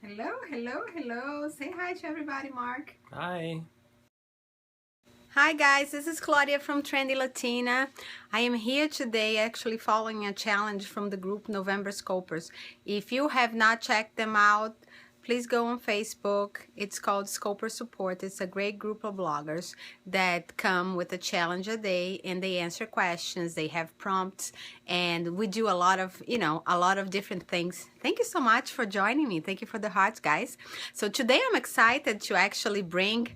Hello, hello, hello. Say hi to everybody, Mark. Hi. Hi guys, this is Claudia from Trendy Latina. I am here today actually following a challenge from the group November Scopers. If you have not checked them out, please go on Facebook. It's called Scoper Support. It's a great group of bloggers that come with a challenge a day and they answer questions. They have prompts and we do a lot of, a lot of different things. Thank you so much for joining me. Thank you for the hearts, guys. So today I'm excited to actually bring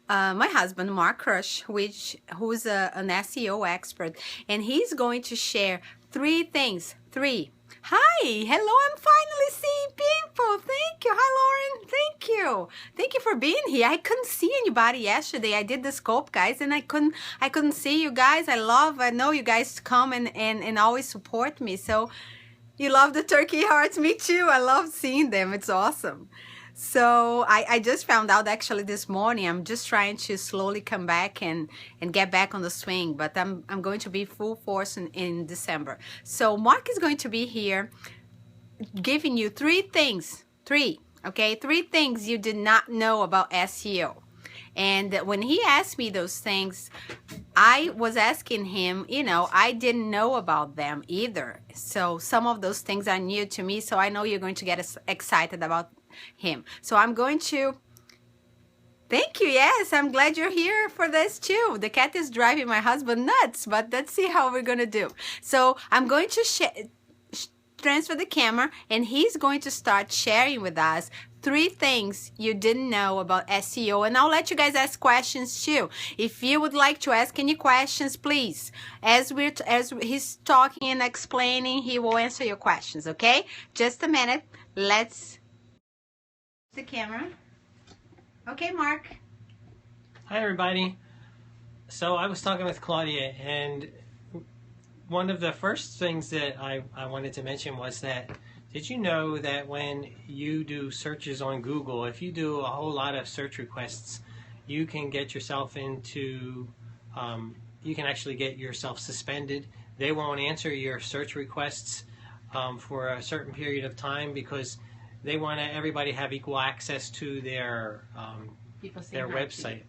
my husband, Mark Crush, who's an SEO expert, and he's going to share three things. Hi, hello, I'm finally seeing people. Thank you. Hi, Lauren. Thank you. Thank you for being here. I couldn't see anybody yesterday. I did the scope, guys, and I couldn't see you guys. I know you guys come and always support me. So you love the turkey hearts. Me too. I love seeing them. It's awesome. So I just found out actually this morning. I'm just trying to slowly come back and get back on the swing, but I'm going to be full force in December. So Mark is going to be here giving you three things you did not know about SEO. And when he asked me those things, I was asking him, I didn't know about them either. So some of those things are new to me, so I know you're going to get excited about him. So I'm going to thank you. Yes, I'm glad you're here for this too. The cat is driving my husband nuts, but let's see how we're gonna do. So I'm going to transfer the camera and he's going to start sharing with us three things you didn't know about SEO, and I'll let you guys ask questions too. If you would like to ask any questions, please, as he's talking and explaining, he will answer your questions. Okay, just a minute. Let's the camera. Okay, Mark. Hi, everybody. So I was talking with Claudia, and one of the first things that I wanted to mention was that, did you know that when you do searches on Google, if you do a whole lot of search requests, you can get yourself into, you can actually get yourself suspended. They won't answer your search requests for a certain period of time because they want everybody have equal access to their website.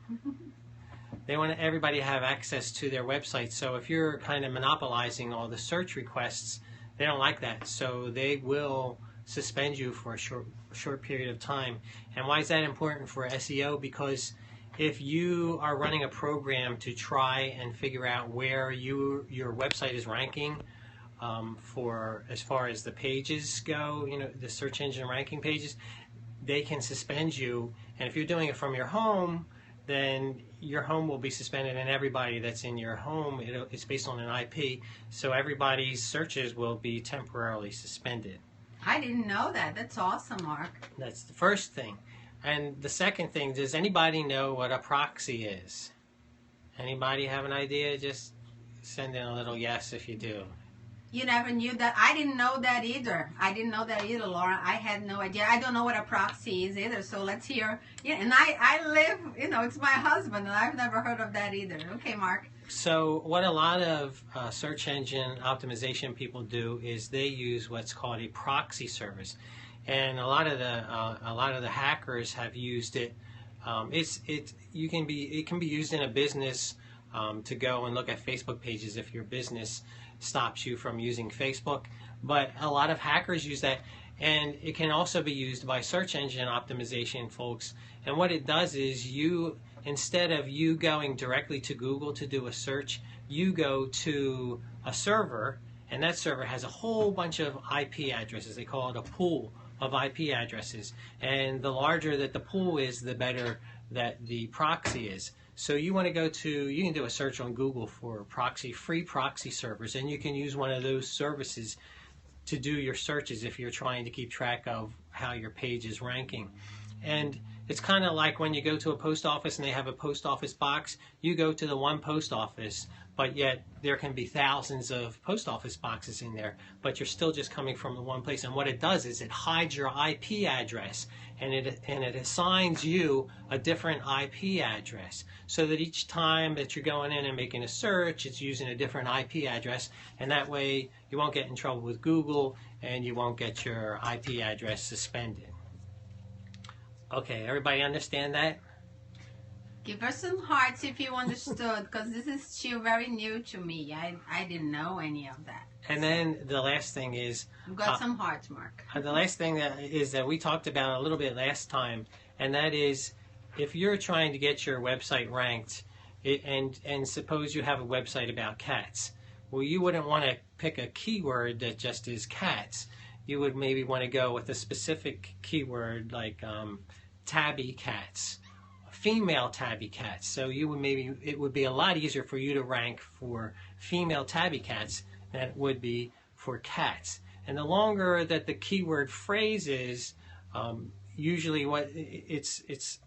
They want everybody to have access to their website. So if you're kind of monopolizing all the search requests, they don't like that. So they will suspend you for a short period of time. And why is that important for SEO? Because if you are running a program to try and figure out where your website is ranking, for as far as the pages go, the search engine ranking pages, they can suspend you. And if you're doing it from your home, then your home will be suspended, and everybody that's in your home, it's based on an IP, so everybody's searches will be temporarily suspended. I didn't know that. That's awesome, Mark. That's the first thing. And the second thing, does anybody know what a proxy is? Anybody have an idea? Just send in a little yes if you do. You never knew that? I didn't know that either. Laura. I had no idea. I don't know what a proxy is either. So let's hear. Yeah, and I live, it's my husband, and I've never heard of that either. Okay, Mark. So what a lot of search engine optimization people do is they use what's called a proxy service, and a lot of the hackers have used it. It can be used in a business to go and look at Facebook pages if your business stops you from using Facebook, but a lot of hackers use that, and it can also be used by search engine optimization folks. And what it does is, instead of you going directly to Google to do a search, you go to a server, and that server has a whole bunch of IP addresses. They call it a pool of IP addresses, and the larger that the pool is, the better that the proxy is. So you want to you can do a search on Google for free proxy servers, and you can use one of those services to do your searches if you're trying to keep track of how your page is ranking. And it's kind of like when you go to a post office and they have a post office box, you go to the one post office, but yet there can be thousands of post office boxes in there, but you're still just coming from the one place. And what it does is it hides your IP address, and it assigns you a different IP address, so that each time that you're going in and making a search, it's using a different IP address, and that way you won't get in trouble with Google and you won't get your IP address suspended. Okay, everybody understand that? Give us some hearts if you understood, because this is still very new to me. I didn't know any of that. And then the last thing is... You've got some hearts, Mark. The last thing that we talked about a little bit last time, and that is if you're trying to get your website ranked, and suppose you have a website about cats, well, you wouldn't want to pick a keyword that just is cats. You would maybe want to go with a specific keyword like tabby cats, female tabby cats. So it would be a lot easier for you to rank for female tabby cats than it would be for cats. And the longer that the keyword phrase is, usually it's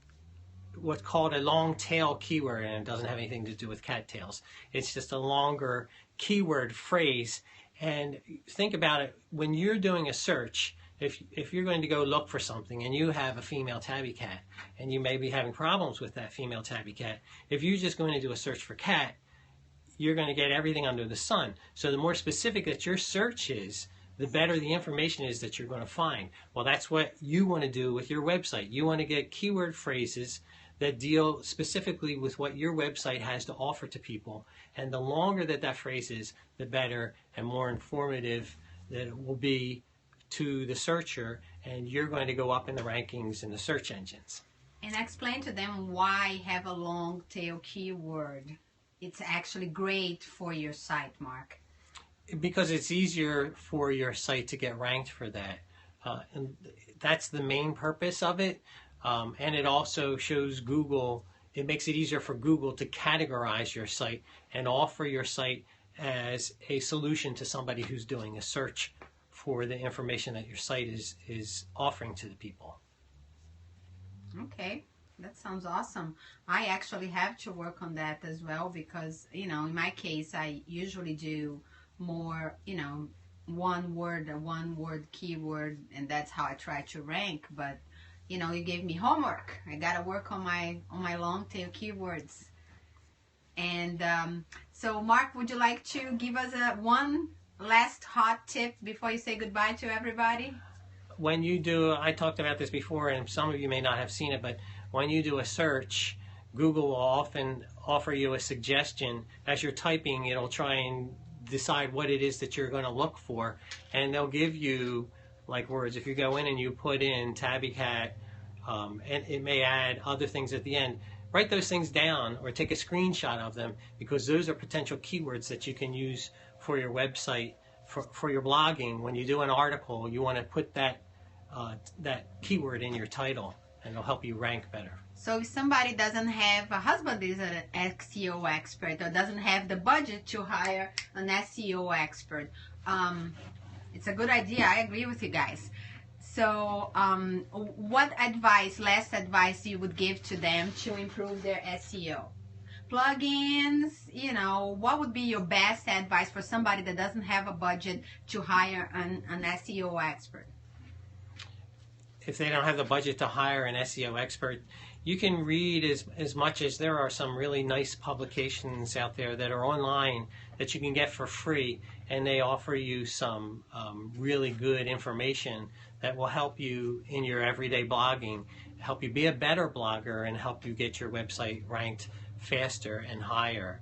what's called a long tail keyword, and it doesn't have anything to do with cattails. It's just a longer keyword phrase. And think about it, when you're doing a search, if you're going to go look for something and you have a female tabby cat and you may be having problems with that female tabby cat, if you're just going to do a search for cat, you're going to get everything under the sun. So the more specific that your search is, the better the information is that you're going to find. Well, that's what you want to do with your website. You want to get keyword phrases that deal specifically with what your website has to offer to people. And the longer that phrase is, the better and more informative that it will be to the searcher, and you're going to go up in the rankings in the search engines. And explain to them why have a long tail keyword. It's actually great for your site, Mark. Because it's easier for your site to get ranked for that. And that's the main purpose of it. And it also shows Google, it makes it easier for Google to categorize your site and offer your site as a solution to somebody who's doing a search for the information that your site is offering to the people. Okay, that sounds awesome. I actually have to work on that as well because, in my case, I usually do more, one word keyword, and that's how I try to rank. But, you gave me homework. I got to work on my long tail keywords. And so, Mark, would you like to give us one last hot tip before you say goodbye to everybody? When you do, I talked about this before, and some of you may not have seen it, but when you do a search, Google will often offer you a suggestion. As you're typing, it'll try and decide what it is that you're going to look for, and they'll give you like words. If you go in and you put in tabby cat, and it may add other things at the end, write those things down or take a screenshot of them, because those are potential keywords that you can use for your website, for your blogging. When you do an article, you want to put that keyword in your title, and it'll help you rank better. So if somebody doesn't have a husband is an SEO expert or doesn't have the budget to hire an SEO expert, it's a good idea. I agree with you guys. So what last advice you would give to them to improve their SEO? Plugins, what would be your best advice for somebody that doesn't have a budget to hire an SEO expert? If they don't have the budget to hire an SEO expert, you can read as much as there are some really nice publications out there that are online that you can get for free, and they offer you some really good information that will help you in your everyday blogging, help you be a better blogger, and help you get your website ranked faster and higher.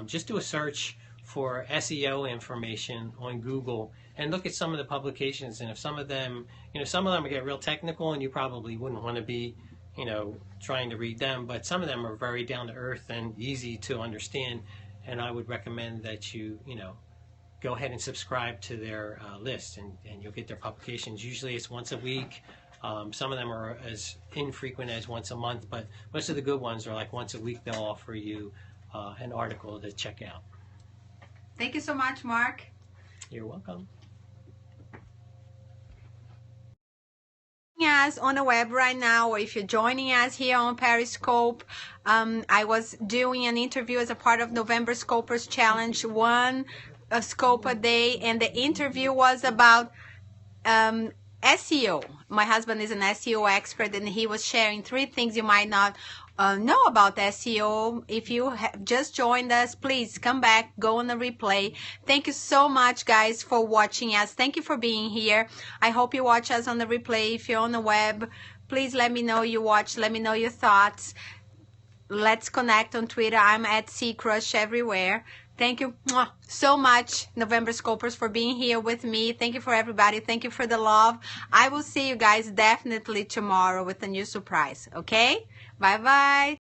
Just do a search for SEO information on Google and look at some of the publications, and if some of them get real technical and you probably wouldn't want to be trying to read them, but some of them are very down to earth and easy to understand, and I would recommend that you go ahead and subscribe to their list, and you'll get their publications. Usually it's once a week. Some of them are as infrequent as once a month, but most of the good ones are like once a week. They'll offer you an article to check out. Thank you so much, Mark. You're welcome. Us on the web right now, or if you're joining us here on Periscope, I was doing an interview as a part of November Scopers Challenge, one scope a day, and the interview was about SEO. My husband is an SEO expert, and he was sharing 3 things you might not know about SEO. If you have just joined us, please come back, go on the replay. Thank you so much, guys, for watching us. Thank you for being here. I hope you watch us on the replay. If you're on the web, please let me know you watched. Let me know your thoughts. Let's connect on Twitter. I'm at ckrusch everywhere. Thank you so much, November Scopers, for being here with me. Thank you for everybody. Thank you for the love. I will see you guys definitely tomorrow with a new surprise. Okay? Bye-bye.